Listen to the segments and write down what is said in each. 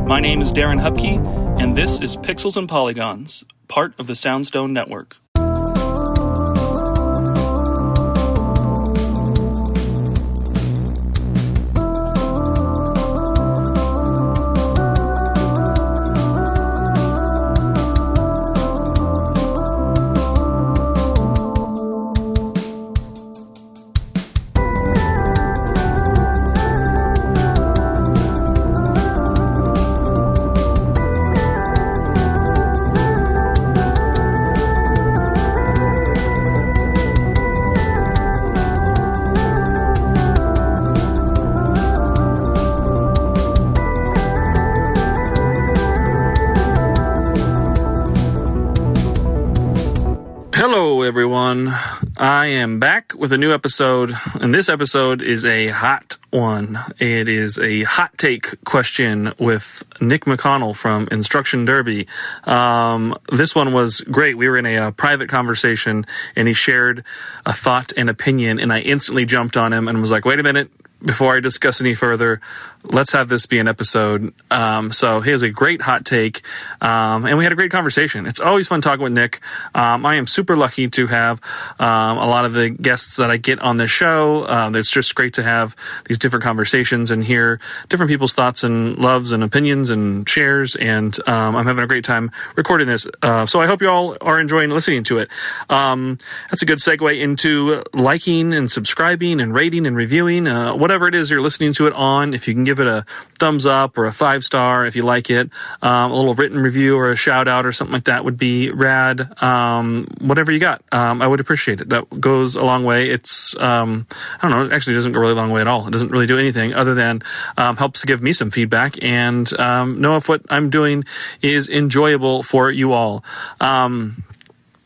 My name is Darren Hupke, and this is Pixels and Polygons, part of the Soundstone Network. Hello, everyone. I am back with a new episode, and this episode is a hot one. It is a hot take question with Nic McConnell from Instruction Derby. This one was great. We were in a private conversation, and he shared a thought and opinion, and I instantly jumped on him and was like, wait a minute. Before I discuss any further, let's have this be an episode. So he has a great hot take, and we had a great conversation. It's always fun talking with Nic. I am super lucky to have a lot of the guests that I get on this show. It's just great to have these different conversations and hear different people's thoughts and loves and opinions and shares, and I'm having a great time recording this. So I hope you all are enjoying listening to it. That's a good segue into liking and subscribing and rating and reviewing, whatever it is you're listening to it on. If you can give it a thumbs up or a 5-star if you like it, a little written review or a shout out or something like that would be rad. Whatever you got, I would appreciate it. That goes a long way. It's I don't know, it actually doesn't go really a long way at all. It doesn't really do anything other than helps give me some feedback and know if what I'm doing is enjoyable for you all. I'm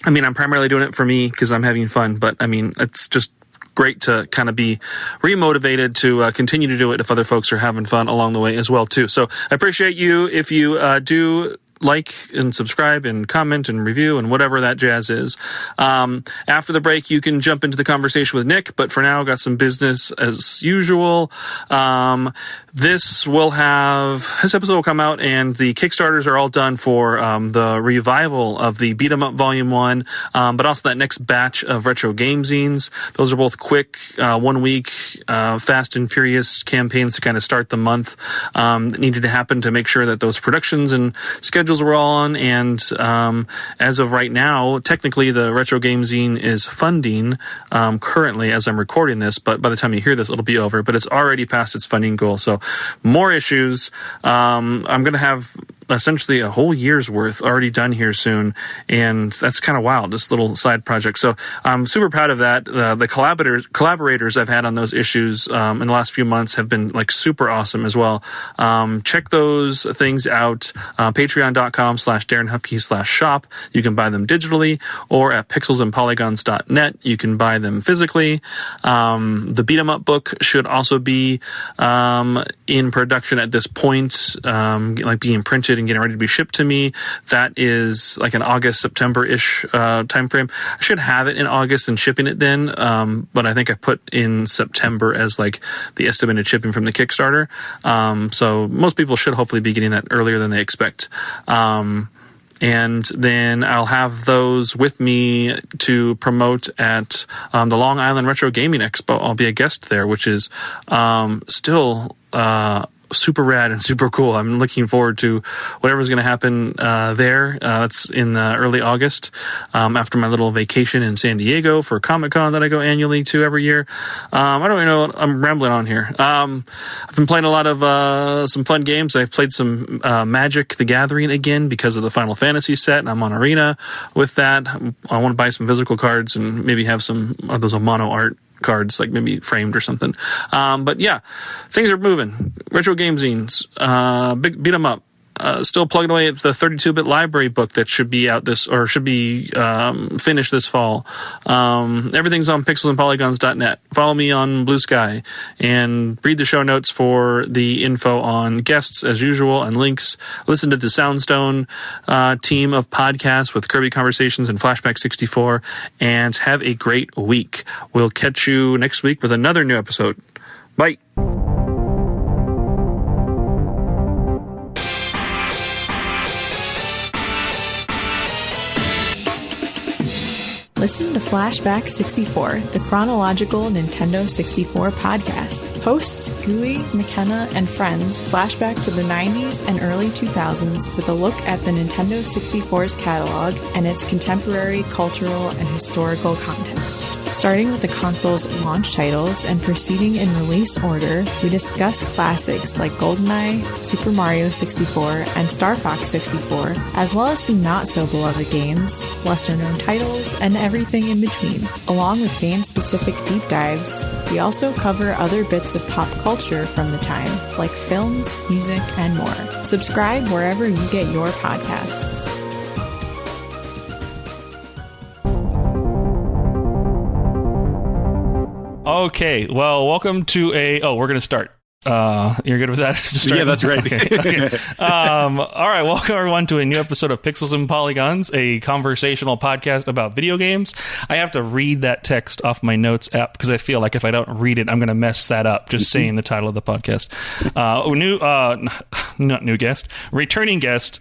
primarily doing it for me because I'm having fun, but it's just great to kind of be remotivated to continue to do it if other folks are having fun along the way as well too. So I appreciate you if you do like and subscribe and comment and review and whatever that jazz is. After the break, you can jump into the conversation with Nic, but for now, got some business as usual. This episode will come out, and the Kickstarters are all done for the revival of the Beat 'em Up Volume 1, but also that next batch of retro game zines. Those are both quick, 1 week, fast and furious campaigns to kind of start the month that needed to happen to make sure that those productions and schedules we're all on, and as of right now, technically the retro game zine is funding currently as I'm recording this, but by the time you hear this, it'll be over. But it's already past its funding goal, so more issues. I'm going to have essentially a whole year's worth already done here soon, and that's kind of wild, this little side project. So I'm super proud of that. The collaborators I've had on those issues in the last few months have been like super awesome as well. Check those things out, patreon.com/Darren Hupke/shop. You can buy them digitally, or at pixelsandpolygons.net. You can buy them physically. The Beat 'em Up book should also be in production at this point, like being printed and getting ready to be shipped to me. That is like an August, September-ish time frame. I should have it in August and shipping it then, but I think I put in September as like the estimated shipping from the Kickstarter. So most people should hopefully be getting that earlier than they expect. And then I'll have those with me to promote at the Long Island Retro Gaming Expo. I'll be a guest there, which is still super rad and super cool. I'm looking forward to whatever's going to happen there. That's in early August, after my little vacation in San Diego for Comic-Con that I go annually to every year. I don't even know what I'm rambling on here. I've been playing a lot of some fun games. I've played some Magic the Gathering again because of the Final Fantasy set, and I'm on Arena with that. I want to buy some physical cards and maybe have some of those mono art cards, like maybe framed or something. But yeah, things are moving. Retro game zines, beat 'em up. Still plugging away at the 32-bit library book that should be out finished this fall. Everything's on pixelsandpolygons.net. Follow me on Blue Sky and read the show notes for the info on guests as usual and links. Listen to the Soundstone team of podcasts with Kirby Conversations and Flashback 64, and have a great week. We'll catch you next week with another new episode. Bye. Listen to Flashback 64, the chronological Nintendo 64 podcast. Hosts Nic McConnell and friends flashback to the 90s and early 2000s with a look at the Nintendo 64's catalog and its contemporary cultural and historical context. Starting with the console's launch titles and proceeding in release order, we discuss classics like GoldenEye, Super Mario 64, and Star Fox 64, as well as some not-so-beloved games, lesser-known titles, and everything in between. Along with game-specific deep dives, we also cover other bits of pop culture from the time, like films, music, and more. Subscribe wherever you get your podcasts. Okay, well, welcome to we're going to start. You're good with that? Yeah, that's right. Okay. All right, welcome everyone to a new episode of Pixels and Polygons, a conversational podcast about video games. I have to read that text off my notes app because I feel like if I don't read it, I'm going to mess that up, just saying the title of the podcast. Not new guest, returning guest,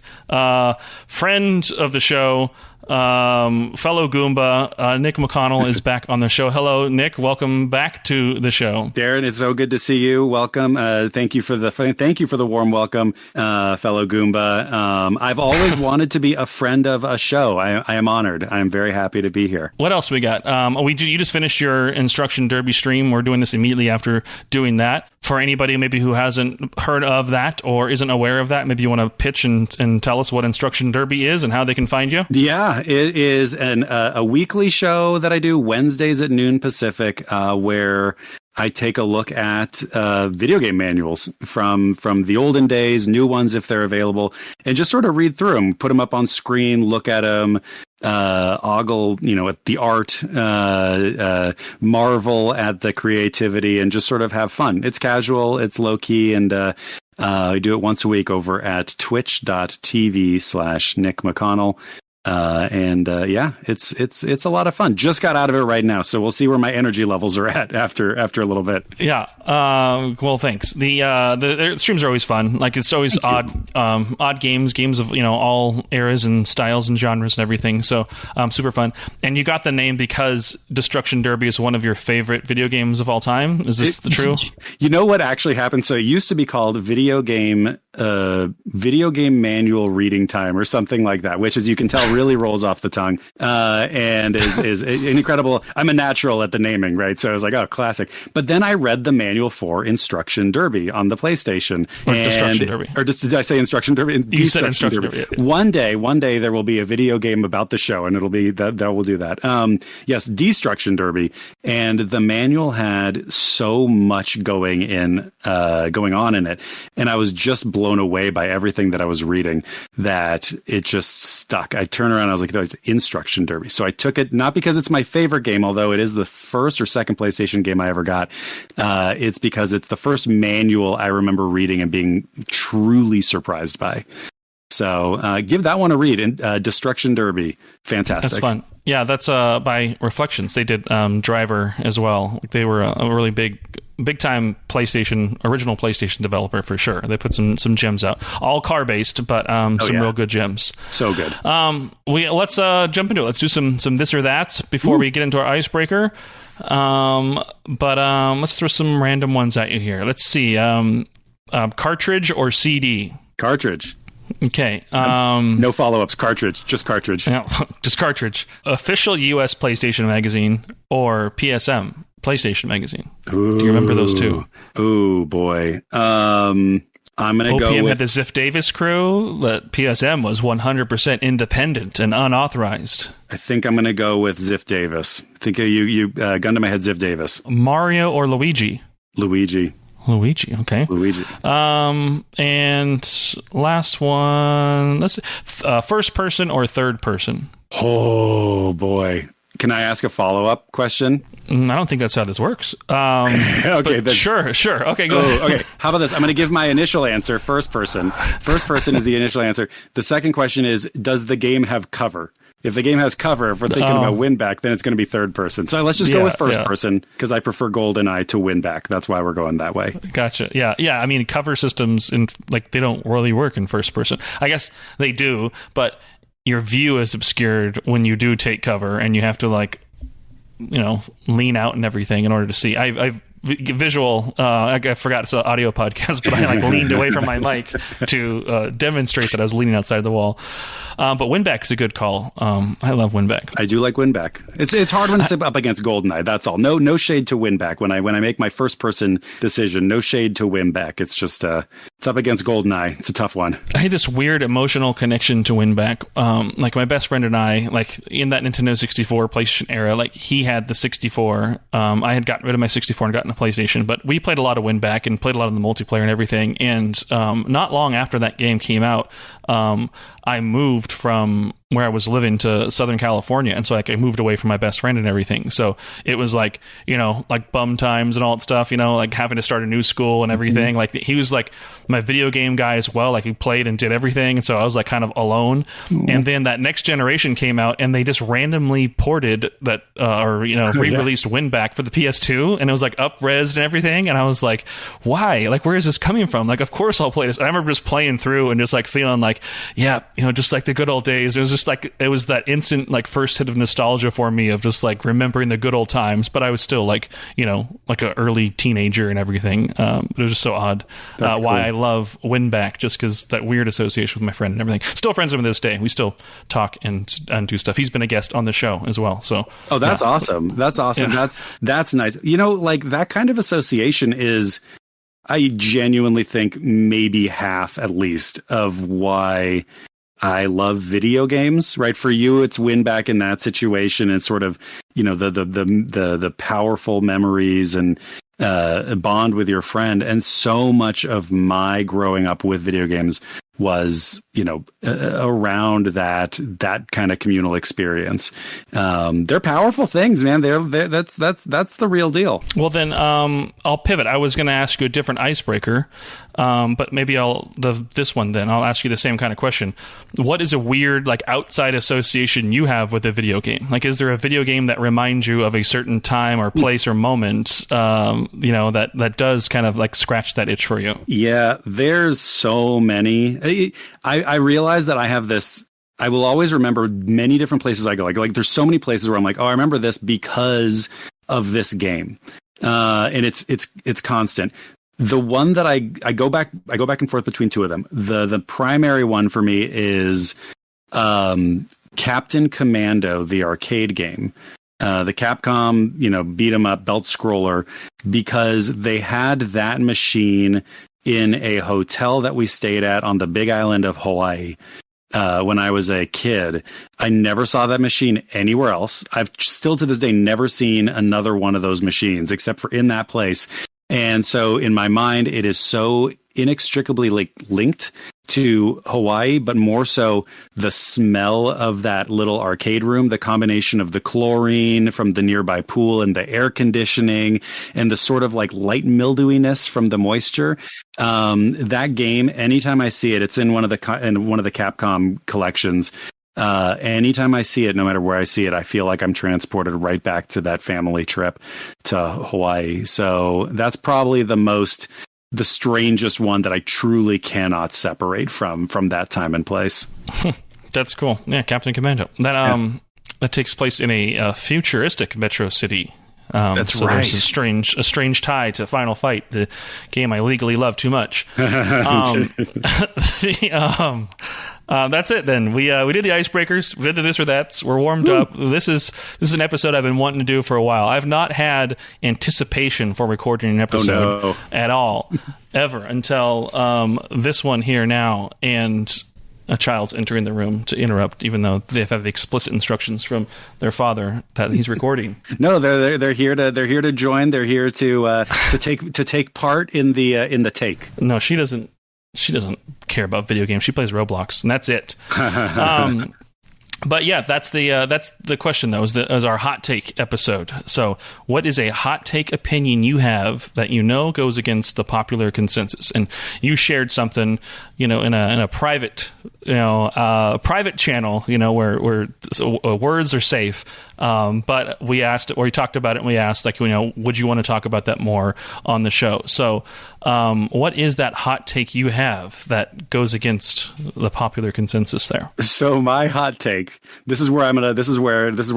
friend of the show, fellow Goomba, Nic McConnell is back on the show. Hello, Nick. Welcome back to the show. Darren, it's so good to see you. Welcome. Thank you for the warm welcome, fellow Goomba. I've always wanted to be a friend of a show. I am honored. I am very happy to be here. What else we got? You just finished your Instruction Derby stream. We're doing this immediately after doing that. For anybody maybe who hasn't heard of that or isn't aware of that, maybe you want to pitch and tell us what Instruction Derby is and how they can find you? Yeah, it is a weekly show that I do Wednesdays at noon Pacific, where I take a look at video game manuals from the olden days, new ones if they're available, and just sort of read through them, put them up on screen, look at them, ogle, at the art, marvel at the creativity, and just sort of have fun. It's casual, it's low key, and I do it once a week over at twitch.tv/Nic McConnell. It's a lot of fun. Just got out of it right now, so we'll see where my energy levels are at after a little bit. Yeah. Well, thanks. The streams are always fun. Like, it's always odd games of all eras and styles and genres and everything. So super fun. And you got the name because Destruction Derby is one of your favorite video games of all time. Is this true? You know what actually happened? So it used to be called video game manual reading time or something like that, which, as you can tell, really rolls off the tongue, and is incredible. I'm a natural at the naming, right? So I was like, oh, classic. But then I read the manual for Instruction Derby on the PlayStation. Destruction Derby. Or did I say Instruction Derby? You said Instruction Derby. One day there will be a video game about the show, and it'll be that will do that. Yes, Destruction Derby. And the manual had so much going on in it, and I was just blown away by everything that I was reading that it just stuck. I turned around, I was like, no, it's Instruction Derby. So I took it, not because it's my favorite game, although it is the first or second PlayStation game I ever got. It's because it's the first manual I remember reading and being truly surprised by. So give that one a read. Destruction Derby. Fantastic. That's fun. Yeah, that's by Reflections. They did Driver as well. They were a really big time original PlayStation developer for sure. They put some gems out, all car based, but real good gems. So good. Let's jump into it. Let's do some this or that before we get into our icebreaker. Let's throw some random ones at you here. Let's see. Cartridge or CD? Cartridge. Okay. No follow-ups. Cartridge. Just cartridge. Yeah, just cartridge. Official US PlayStation magazine or PSM PlayStation magazine? Ooh. Do you remember those two? Oh boy. I'm gonna go with... OPM had the Ziff Davis crew, but PSM was 100% independent and unauthorized. I think I'm gonna go with Ziff Davis. I think you gun to my head, Ziff Davis. Mario or Luigi? Luigi, okay. Luigi. And last one, let's see, first person or third person? Oh boy. Can I ask a follow-up question? I don't think that's how this works. Okay, sure. Okay, go ahead. Okay. How about this? I'm going to give my initial answer, first person. First person is the initial answer. The second question is, does the game have cover? If the game has cover, if we're thinking about win back, then it's going to be third person. So let's just go with first person, because I prefer GoldenEye to win back. That's why we're going that way. Gotcha. Yeah. I mean, cover systems they don't really work in first person. I guess they do, but your view is obscured when you do take cover, and you have to like, lean out and everything in order to see. I've visual. I forgot it's an audio podcast, but I like leaned away from my mic to demonstrate that I was leaning outside the wall. But Winback is a good call. I love Winback. I do like Winback. It's hard when it's up against Goldeneye. That's all. No shade to Winback. When I make my first person decision, no shade to Winback. It's just it's up against Goldeneye. It's a tough one. I had this weird emotional connection to Winback. Like my best friend and I, like in that Nintendo 64 PlayStation era, like he had the 64. I had gotten rid of my 64 and gotten a PlayStation, but we played a lot of Winback and played a lot of the multiplayer and everything. And not long after that game came out, I moved from where I was living to Southern California, and so like I moved away from my best friend and everything. So it was like, like bum times and all that stuff, like having to start a new school and everything. Like he was like my video game guy as well. Like he played and did everything, and so I was like kind of alone. And then that next generation came out, and they just randomly ported that re-released Winback for the PS2, and it was like up-resed and everything. And I was like, why? Like, where is this coming from? Like, of course I'll play this. And I remember just playing through and just like feeling like, yeah, just like the good old days. It was just like, it was that instant like first hit of nostalgia for me of just like remembering the good old times. But I was still like, like an early teenager and everything. It was just so odd why I love Winback, just because that weird association with my friend and everything. Still friends with him to this day. We still talk and do stuff. He's been a guest on the show as well. So that's awesome. That's awesome. Yeah. That's nice. Like that kind of association is, I genuinely think, maybe half at least of why I love video games, right? For you, it's Winback in that situation, and sort of, the powerful memories and bond with your friend. And so much of my growing up with video games was, around that kind of communal experience. They're powerful things, man. That's the real deal. Well, then I'll pivot. I was going to ask you a different icebreaker, but maybe this one then. I'll ask you the same kind of question. What is a weird, like, outside association you have with a video game? Like, is there a video game that reminds you of a certain time or place or moment, that does kind of like scratch that itch for you? Yeah, there's so many. I realize that I have this. I will always remember many different places I go. Like there's so many places where I'm like, oh, I remember this because of this game, and it's constant. The one that I go back and forth between two of them. The primary one for me is Captain Commando, the arcade game. The Capcom, beat 'em up belt scroller, because they had that machine in a hotel that we stayed at on the big island of Hawaii. When I was a kid, I never saw that machine anywhere else. I've still to this day never seen another one of those machines except for in that place. And so in my mind, it is so inextricably linked to Hawaii, but more so the smell of that little arcade room, the combination of the chlorine from the nearby pool and the air conditioning and the sort of like light mildewiness from the moisture. That game, anytime I see it, it's in one of the Capcom collections. Anytime I see it, no matter where I see it, I feel like I'm transported right back to that family trip to Hawaii. So that's probably the strangest one that I truly cannot separate from that time and place. That's cool. Yeah, Captain Commando. That takes place in a futuristic Metro City. That's so right. There's a strange tie to Final Fight, the game I legally love too much. That's it then. We did the icebreakers. We did the this or that's. We're warmed up. This is an episode I've been wanting to do for a while. I've not had anticipation for recording an episode at all, ever, until this one here now, and a child's entering the room to interrupt, even though they have the explicit instructions from their father that he's recording. No, they're here to join. They're here to take part in the take. No, she doesn't care about video games. She plays Roblox, and that's it. But yeah, that's the question though. Is our hot take episode. So, what is a hot take opinion you have that you know goes against the popular consensus? And you shared something, in a private, private channel, where words are safe. But we asked, or we talked about it, and we asked, would you want to talk about that more on the show? So, what is that hot take you have that goes against the popular consensus there? So my hot take. This is where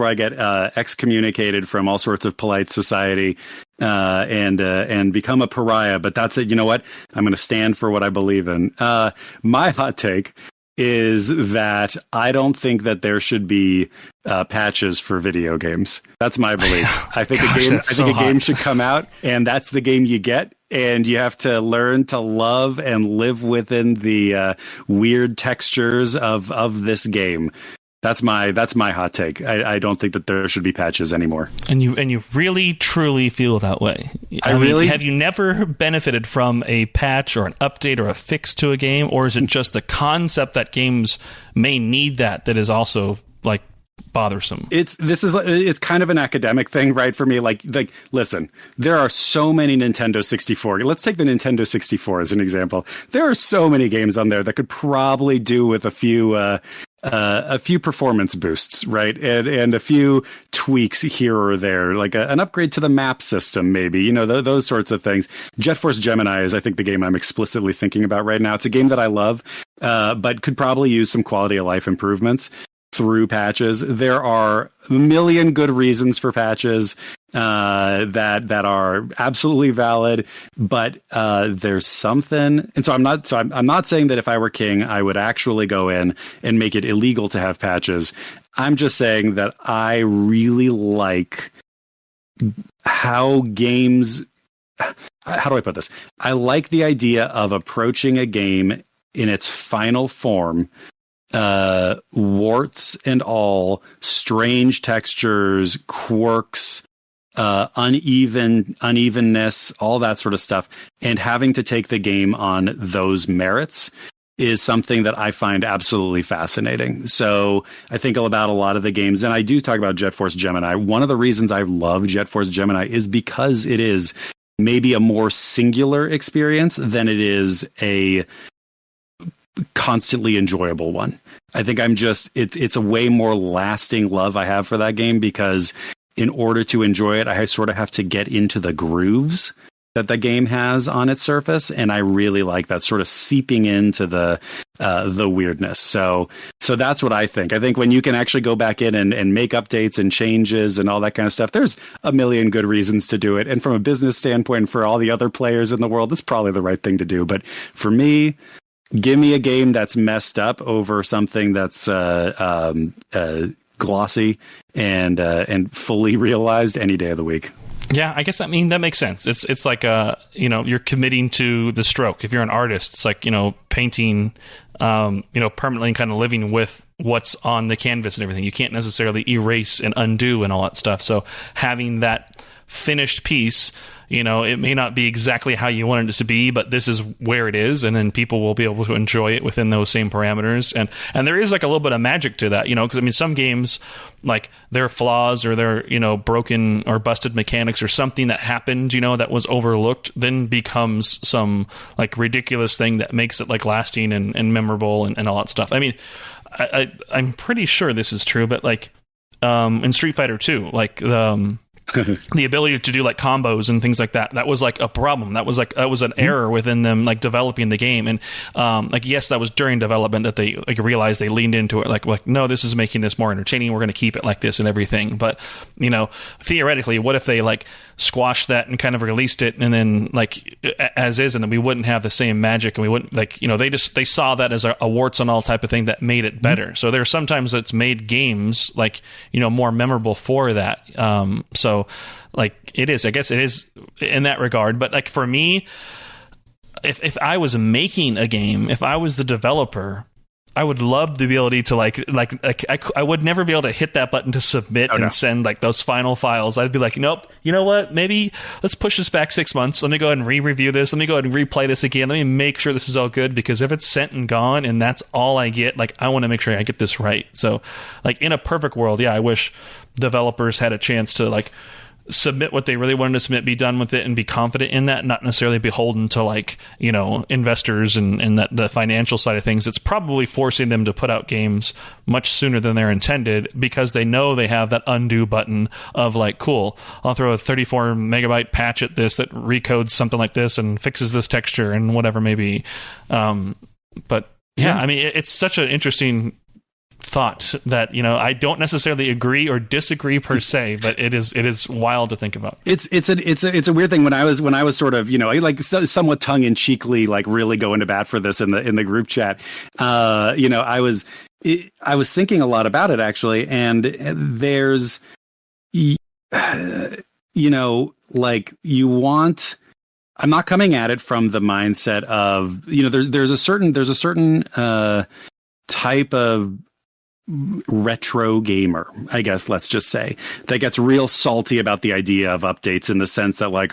I get excommunicated from all sorts of polite society and become a pariah. But that's it. You know what? I'm going to stand for what I believe in. My hot take is that I don't think that there should be patches for video games. That's my belief. I think a game should come out, and that's the game you get. And you have to learn to love and live within the weird textures of this game. That's my hot take. I don't think that there should be patches anymore. And you really truly feel that way. I mean, have you never benefited from a patch or an update or a fix to a game, or is it just the concept that games may need that is also like bothersome? It's kind of an academic thing, right? For me, like listen, there are so many Nintendo 64. Let's take the Nintendo 64 as an example. There are so many games on there that could probably do with a few performance boosts, right? And a few tweaks here or there, like an upgrade to the map system, maybe, those sorts of things. Jet Force Gemini is, I think, the game I'm explicitly thinking about right now. It's a game that I love, but could probably use some quality of life improvements through patches. There are a million good reasons for patches that are absolutely valid, but there's something. And so I'm not saying that if I were king, I would actually go in and make it illegal to have patches. I'm just saying that I really like how games. How do I put this? I like the idea of approaching a game in its final form. Warts and all, strange textures, quirks, unevenness, all that sort of stuff, and having to take the game on those merits is something that I find absolutely fascinating. So I think about a lot of the games, and I do talk about Jet Force Gemini. One of the reasons I love Jet Force Gemini is because it is maybe a more singular experience than it is a constantly enjoyable one. I think it's a way more lasting love I have for that game, because in order to enjoy it, I sort of have to get into the grooves that the game has on its surface, and I really like that sort of seeping into the weirdness. So that's what I think. I think when you can actually go back in and make updates and changes and all that kind of stuff, there's a million good reasons to do it. And from a business standpoint, for all the other players in the world, it's probably the right thing to do. But for me, give me a game that's messed up over something that's glossy and fully realized any day of the week. Yeah, I guess that makes sense. It's like you're committing to the stroke. If you're an artist, it's like painting, permanently and kind of living with what's on the canvas and everything. You can't necessarily erase and undo and all that stuff. So having that finished piece, it may not be exactly how you wanted it to be, but this is where it is, and then people will be able to enjoy it within those same parameters. And there is like a little bit of magic to that, because some games, like their flaws or their broken or busted mechanics or something that happened, that was overlooked, then becomes some like ridiculous thing that makes it like lasting and memorable and all that stuff. I mean, I'm pretty sure this is true, but like in Street Fighter 2, like the ability to do like combos and things like that was like a problem. That was an error within them, like developing the game. And yes, that was during development that they like realized, they leaned into it like no, this is making this more entertaining, we're going to keep it like this and everything. But theoretically, what if they like squashed that and kind of released it and then like as is, and then we wouldn't have the same magic, and we wouldn't they saw that as a warts and all type of thing that made it better. So there are sometimes that's made games like more memorable for that. So like it is, I guess it is in that regard. But like for me, if I was making a game, if I was the developer, I would love the ability to I would never be able to hit that button to submit and send like those final files. I'd be like, nope, you know what? Maybe let's push this back 6 months. Let me go ahead and re-review this. Let me go ahead and replay this again. Let me make sure this is all good, because if it's sent and gone and that's all I get, like I want to make sure I get this right. So like in a perfect world, I wish developers had a chance to like submit what they really wanted to submit, be done with it, and be confident in that, not necessarily beholden to like, you know, investors and that the financial side of things. It's probably forcing them to put out games much sooner than they're intended, because they know they have that undo button of like, cool, I'll throw a 34 megabyte patch at this that recodes something like this and fixes this texture and whatever maybe. But yeah, I mean, it's such an interesting thought that, you know, I don't necessarily agree or disagree per se, but it is wild to think about. It's a weird thing. When I was sort of, you know, like somewhat tongue in cheekly, like really going to bat for this in the group chat, you know, I was thinking a lot about it actually, and there's, you know, like you want. I'm not coming at it from the mindset of, you know, there's a certain type of retro gamer, I guess, let's just say, that gets real salty about the idea of updates, in the sense that like,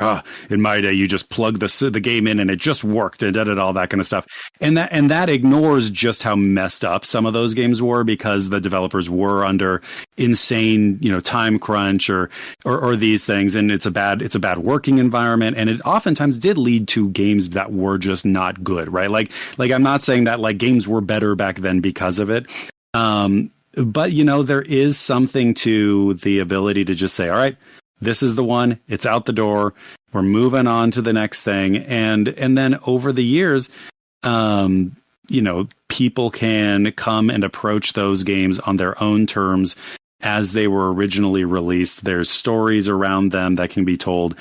in my day you just plug the game in and it just worked and all that kind of stuff, and that ignores just how messed up some of those games were, because the developers were under insane, you know, time crunch or these things, and it's a bad working environment, and it oftentimes did lead to games that were just not good, right? Like I'm not saying that like games were better back then because of it. But you know, there is something to the ability to just say, all right, this is the one, it's out the door, we're moving on to the next thing. And then over the years, you know, people can come and approach those games on their own terms as they were originally released. There's stories around them that can be told.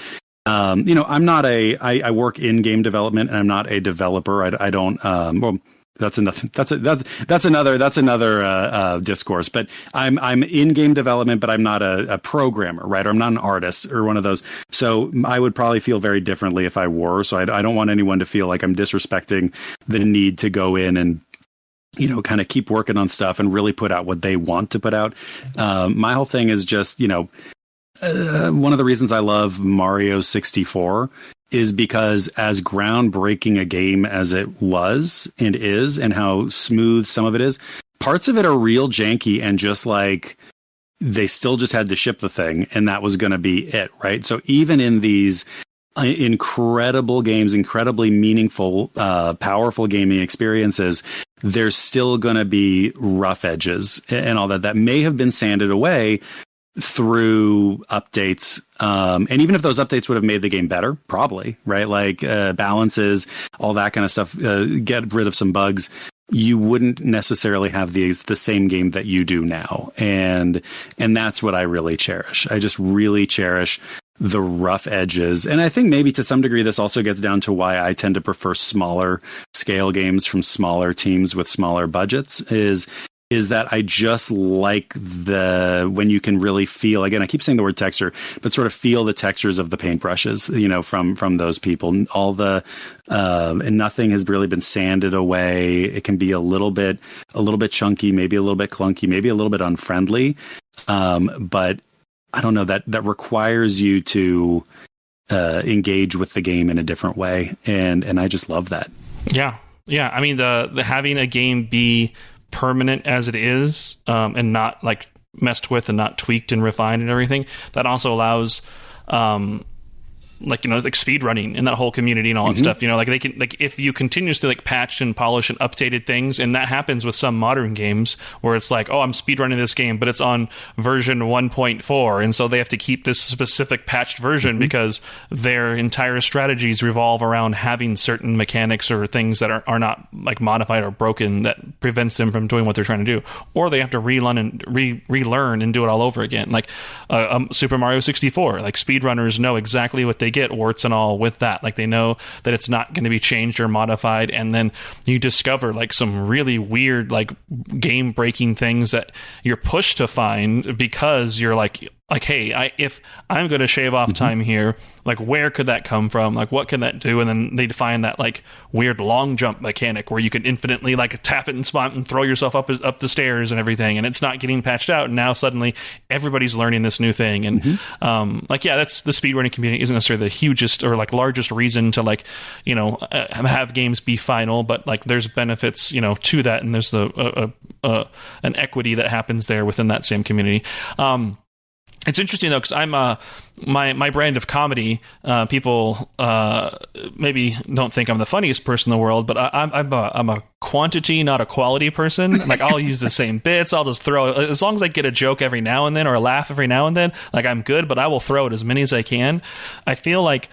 You know, I work in game development, and I'm not a developer. I don't, well, that's another discourse. But I'm in game development, but I'm not a programmer, right? Or I'm not an artist or one of those. So I would probably feel very differently if I were. So I don't want anyone to feel like I'm disrespecting the need to go in and, you know, kind of keep working on stuff and really put out what they want to put out. My whole thing is just, you know, one of the reasons I love Mario 64 is because, as groundbreaking a game as it was and is, and how smooth some of it is, parts of it are real janky, and just like they still just had to ship the thing, and that was going to be it, right? So even in these incredible games, incredibly meaningful, powerful gaming experiences, there's still going to be rough edges and all that may have been sanded away through updates, and even if those updates would have made the game better, probably, right? Like balances, all that kind of stuff, get rid of some bugs, you wouldn't necessarily have the same game that you do now, and that's what I really cherish. I just really cherish the rough edges, and I think maybe to some degree this also gets down to why I tend to prefer smaller scale games from smaller teams with smaller budgets. Is that I just like when you can really feel, again, I keep saying the word texture, but sort of feel the textures of the paintbrushes, you know, from those people. All and nothing has really been sanded away. It can be a little bit chunky, maybe a little bit clunky, maybe a little bit unfriendly. But I don't know, that requires you to engage with the game in a different way. And I just love that. Yeah. Yeah. I mean, the having a game be permanent as it is, and not like messed with and not tweaked and refined and everything, that also allows like, you know, like speed running in that whole community and all that stuff, you know, like they can, like if you continuously like patch and polish and updated things, and that happens with some modern games where it's like, oh, I'm speed running this game, but it's on version 1.4, and so they have to keep this specific patched version because their entire strategies revolve around having certain mechanics or things that are not like modified or broken that prevents them from doing what they're trying to do, or they have to relearn and do it all over again. Like Super Mario 64, like speedrunners know exactly what they get, warts and all, with that. Like they know that it's not going to be changed or modified, and then you discover like some really weird like game breaking things that you're pushed to find because you're like like, hey, if I'm going to shave off time here, like, where could that come from? Like, what can that do? And then they define that, like, weird long jump mechanic where you can infinitely, like, tap it and spot and throw yourself up the stairs and everything, and it's not getting patched out. And now suddenly everybody's learning this new thing. And, that's the speedrunning community isn't necessarily the hugest or, like, largest reason to, like, have games be final, but, like, there's benefits, to that, and there's an equity that happens there within that same community. It's interesting though, because I'm my brand of comedy. People maybe don't think I'm the funniest person in the world, but I'm a quantity, not a quality person. Like, I'll use the same bits. I'll just throw it as long as I get a joke every now and then or a laugh every now and then. Like, I'm good, but I will throw it as many as I can. I feel like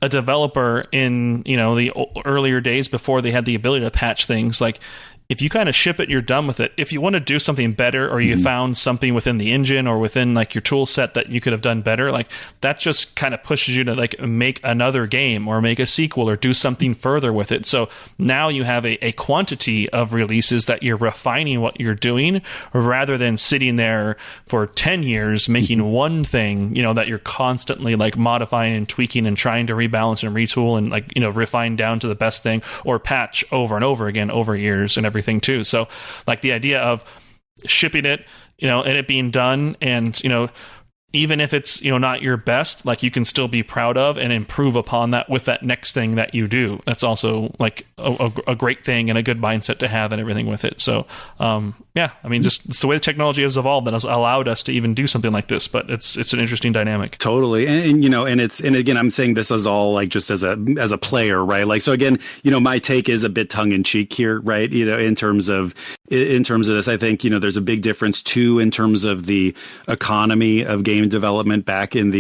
a developer in the earlier days before they had the ability to patch things, like, if you kind of ship it, you're done with it. If you want to do something better, or you found something within the engine or within, like, your tool set that you could have done better, like, that just kind of pushes you to, like, make another game or make a sequel or do something further with it. So now you have a quantity of releases that you're refining what you're doing, rather than sitting there for 10 years making one thing, that you're constantly, like, modifying and tweaking and trying to rebalance and retool and, like, refine down to the best thing, or patch over and over again over years and everything too. So, like, the idea of shipping it, and it being done, and even if it's not your best, like, you can still be proud of and improve upon that with that next thing that you do. That's also, like, a great thing and a good mindset to have and everything with it. So just it's the way the technology has evolved that has allowed us to even do something like this. But it's an interesting dynamic. Totally. And again, I'm saying this as all, like, just as a player, right? Like, so again, my take is a bit tongue in cheek here, right? In terms of this, I think, there's a big difference too in terms of the economy of game development back in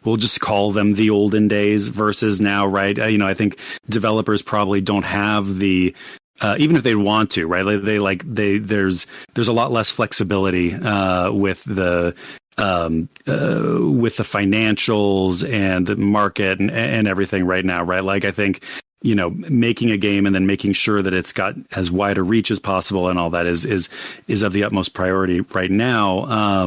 we'll just call them the olden days versus now, right? I think developers probably don't have the even if they want to, right? There's a lot less flexibility with the financials and the market and everything right now, right? Like, I think, making a game and then making sure that it's got as wide a reach as possible and all that is of the utmost priority right now.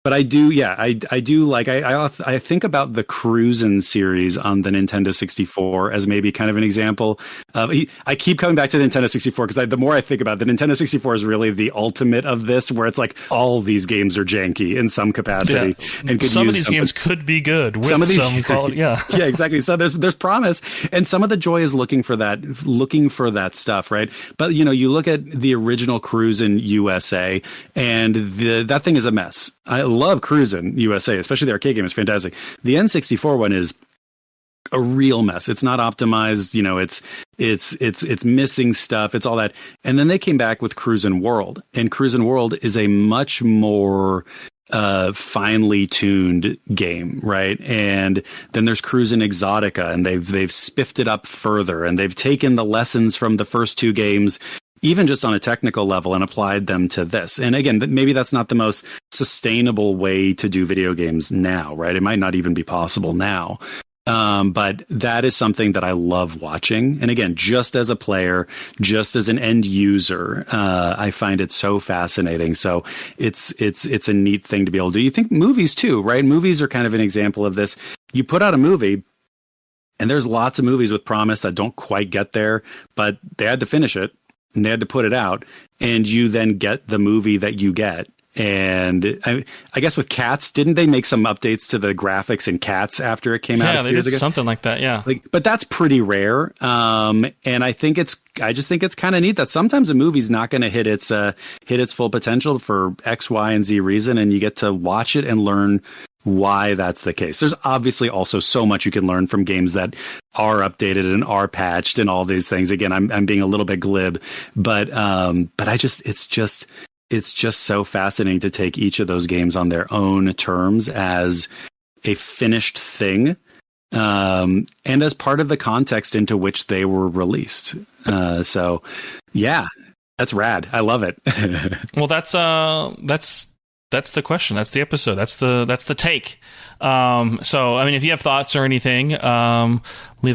But I do like, I think about the Cruisin' series on the Nintendo 64 as maybe kind of an example of, I keep coming back to the Nintendo 64 because the more I think about it, the Nintendo 64 is really the ultimate of this, where it's like all these games are janky in some capacity. Yeah. And some of these games could be good with some quality. Yeah. Yeah, exactly. So there's promise, and some of the joy is looking for that stuff, right? But you look at the original Cruisin' USA, and that thing is a mess. I love Cruisin' USA, especially the arcade game is fantastic. The N64 one is a real mess. It's not optimized. It's missing stuff. It's all that. And then they came back with Cruisin' World, and Cruisin' World is a much more finely tuned game, right? And then there's Cruisin' Exotica, and they've spiffed it up further, and they've taken the lessons from the first two games, even just on a technical level, and applied them to this. And again, maybe that's not the most sustainable way to do video games now, right? It might not even be possible now. But that is something that I love watching. And again, just as a player, just as an end user, I find it so fascinating. So it's a neat thing to be able to do. You think movies too, right? Movies are kind of an example of this. You put out a movie, and there's lots of movies with promise that don't quite get there, but they had to finish it. And they had to put it out, and you then get the movie that you get. And I guess with Cats, didn't they make some updates to the graphics in Cats after it came out? Yeah, they did something like that. Yeah, but that's pretty rare. And I just think it's kind of neat that sometimes a movie's not going to hit its full potential for X, Y, and Z reason, and you get to watch it and learn why that's the case. There's obviously also so much you can learn from games that are updated and are patched and all these things. Again, I'm being a little bit glib, but it's just so fascinating to take each of those games on their own terms as a finished thing, and as part of the context into which they were released. So yeah, that's rad. I love it. Well, that's the question. That's the episode. That's the take. So, I mean, if you have thoughts or anything, leave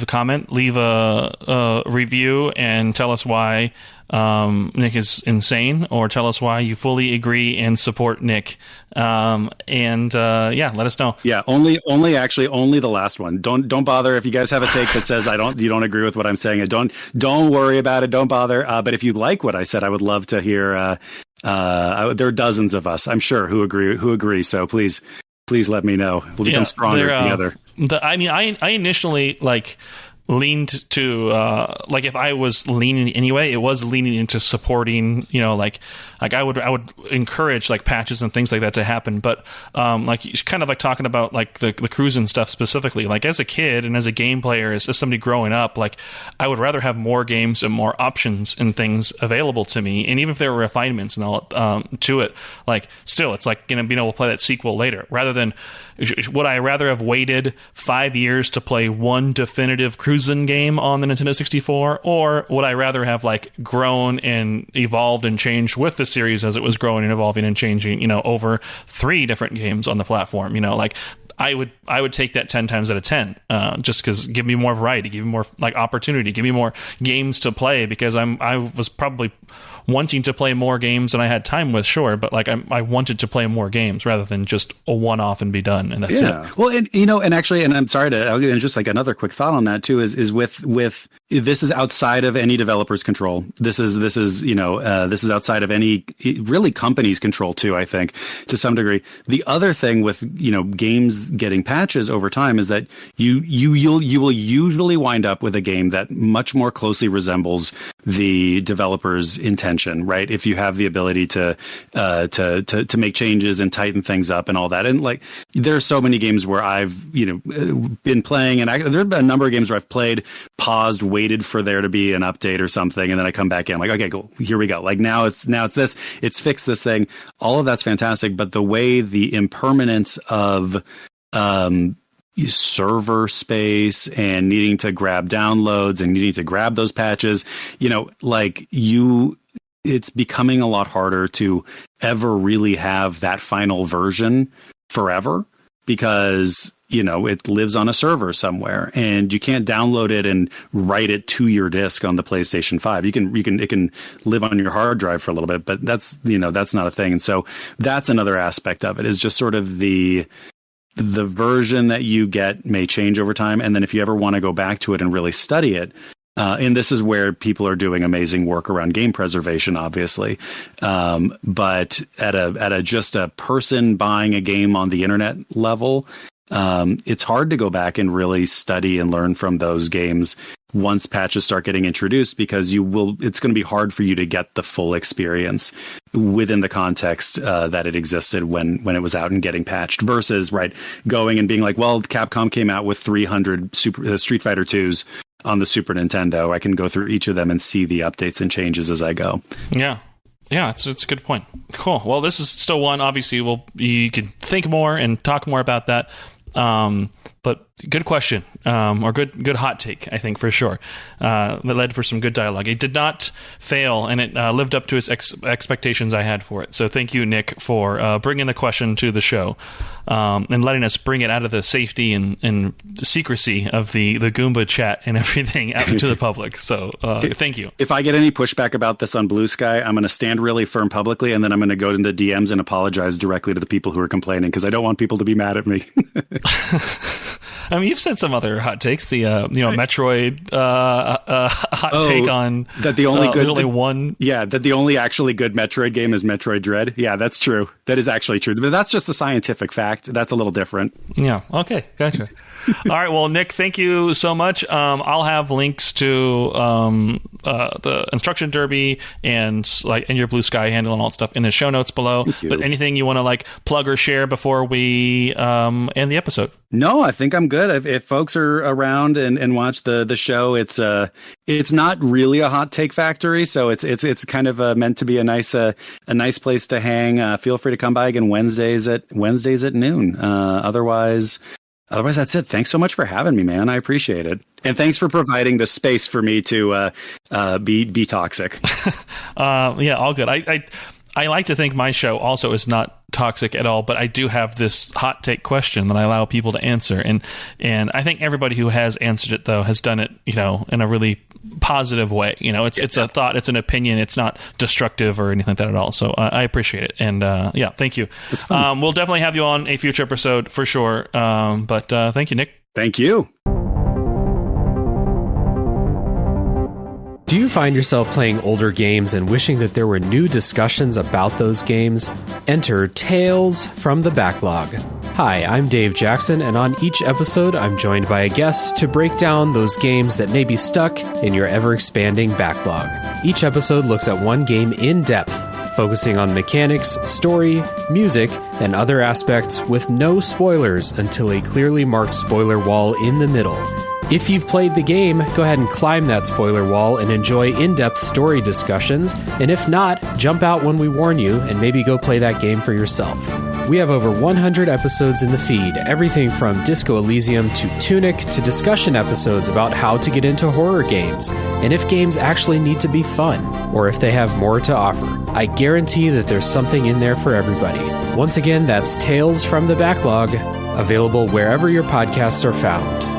a comment, leave a review, and tell us why Nick is insane, or tell us why you fully agree and support Nick. Let us know. Yeah, only the last one. Don't bother if you guys have a take that says you don't agree with what I'm saying. Don't worry about it. Don't bother. But if you like what I said, I would love to hear. There are dozens of us, I'm sure, who agree. So please let me know. We'll become stronger together. I initially leaned to if I was leaning anyway, it was leaning into supporting, I would encourage patches and things like that to happen. But kind of talking about the cruise and stuff specifically, as a kid and as a game player, as somebody growing up, I would rather have more games and more options and things available to me. And even if there were refinements and all to it, still it's being able to play that sequel later, rather than would I rather have waited 5 years to play one definitive cruising game on the Nintendo 64, or would I rather have grown and evolved and changed with the series as it was growing and evolving and changing, over 3 different games on the platform? I would take that 10 times out of 10, just because give me more variety, give me more opportunity, give me more games to play, because I was probably wanting to play more games than I had time with, sure, but I wanted to play more games rather than just a one-off and be done, and that's it. Well, and actually, and I'm sorry and just another quick thought on that too is with this is outside of any developer's control. This is outside of any really company's control too, I think, to some degree. The other thing with games getting patches over time is that you will usually wind up with a game that much more closely resembles the developer's intention, right? If you have the ability to make changes and tighten things up and all that. And there are so many games where I've been playing, and there have been a number of games where I've played, paused, waited for there to be an update or something, and then I come back in, I'm like, okay, cool, here we go. Now it's this, it's fixed this thing. All of that's fantastic, but the way the impermanence of server space and needing to grab downloads and needing to grab those patches, it's becoming a lot harder to ever really have that final version forever, because it lives on a server somewhere and you can't download it and write it to your disk on the PlayStation 5. It can live on your hard drive for a little bit, but that's not a thing. And so that's another aspect of it, is just sort of the version that you get may change over time. And then if you ever want to go back to it and really study it, and this is where people are doing amazing work around game preservation, obviously. But at just a person buying a game on the internet level, it's hard to go back and really study and learn from those games once patches start getting introduced, because it's going to be hard for you to get the full experience within the context that it existed when it was out and getting patched, versus going and being well, Capcom came out with 300 Street Fighter 2s on the Super Nintendo. I can go through each of them and see the updates and changes as I go. Yeah, it's a good point. Cool. Well, this is still one. Obviously, you can think more and talk more about that. But good question, or good hot take, I think, for sure. That led for some good dialogue. It did not fail, and it lived up to its expectations I had for it. So thank you, Nick, for bringing the question to the show, and letting us bring it out of the safety and secrecy of the Goomba chat and everything out to the public. So thank you. If I get any pushback about this on Blue Sky, I'm going to stand really firm publicly, and then I'm going to go to the DMs and apologize directly to the people who are complaining, because I don't want people to be mad at me. I mean, you've said some other hot takes. The Metroid hot take on that the only one. Yeah, that the only actually good Metroid game is Metroid Dread. Yeah, that's true. That is actually true. But that's just a scientific fact. That's a little different. Yeah. Okay. Gotcha. All right. Well, Nick, thank you so much. I'll have links to the Instruction Derby and your Blue Sky handle and all that stuff in the show notes below. But anything you want to plug or share before we end the episode? No, I think I'm good. If folks are around and watch the show, it's not really a hot take factory, so it's kind of meant to be a nice place to hang. Feel free to come by again Wednesdays at noon. Otherwise, that's it. Thanks so much for having me, man. I appreciate it. And thanks for providing the space for me to be toxic. Yeah, all good. I like to think my show also is not toxic at all, but I do have this hot take question that I allow people to answer. And I think everybody who has answered it, though, has done it, in a really positive way. It's a thought, it's an opinion, it's not destructive or anything like that at all. So I appreciate it. And thank you. We'll definitely have you on a future episode for sure. But thank you, Nick. Thank you. Do you find yourself playing older games and wishing that there were new discussions about those games? Enter Tales from the Backlog. Hi, I'm Dave Jackson, and on each episode, I'm joined by a guest to break down those games that may be stuck in your ever-expanding backlog. Each episode looks at one game in depth, focusing on mechanics, story, music, and other aspects with no spoilers until a clearly marked spoiler wall in the middle. If you've played the game, go ahead and climb that spoiler wall and enjoy in-depth story discussions, and if not, jump out when we warn you and maybe go play that game for yourself. We have over 100 episodes in the feed, everything from Disco Elysium to Tunic to discussion episodes about how to get into horror games, and if games actually need to be fun, or if they have more to offer. I guarantee that there's something in there for everybody. Once again, that's Tales from the Backlog, available wherever your podcasts are found.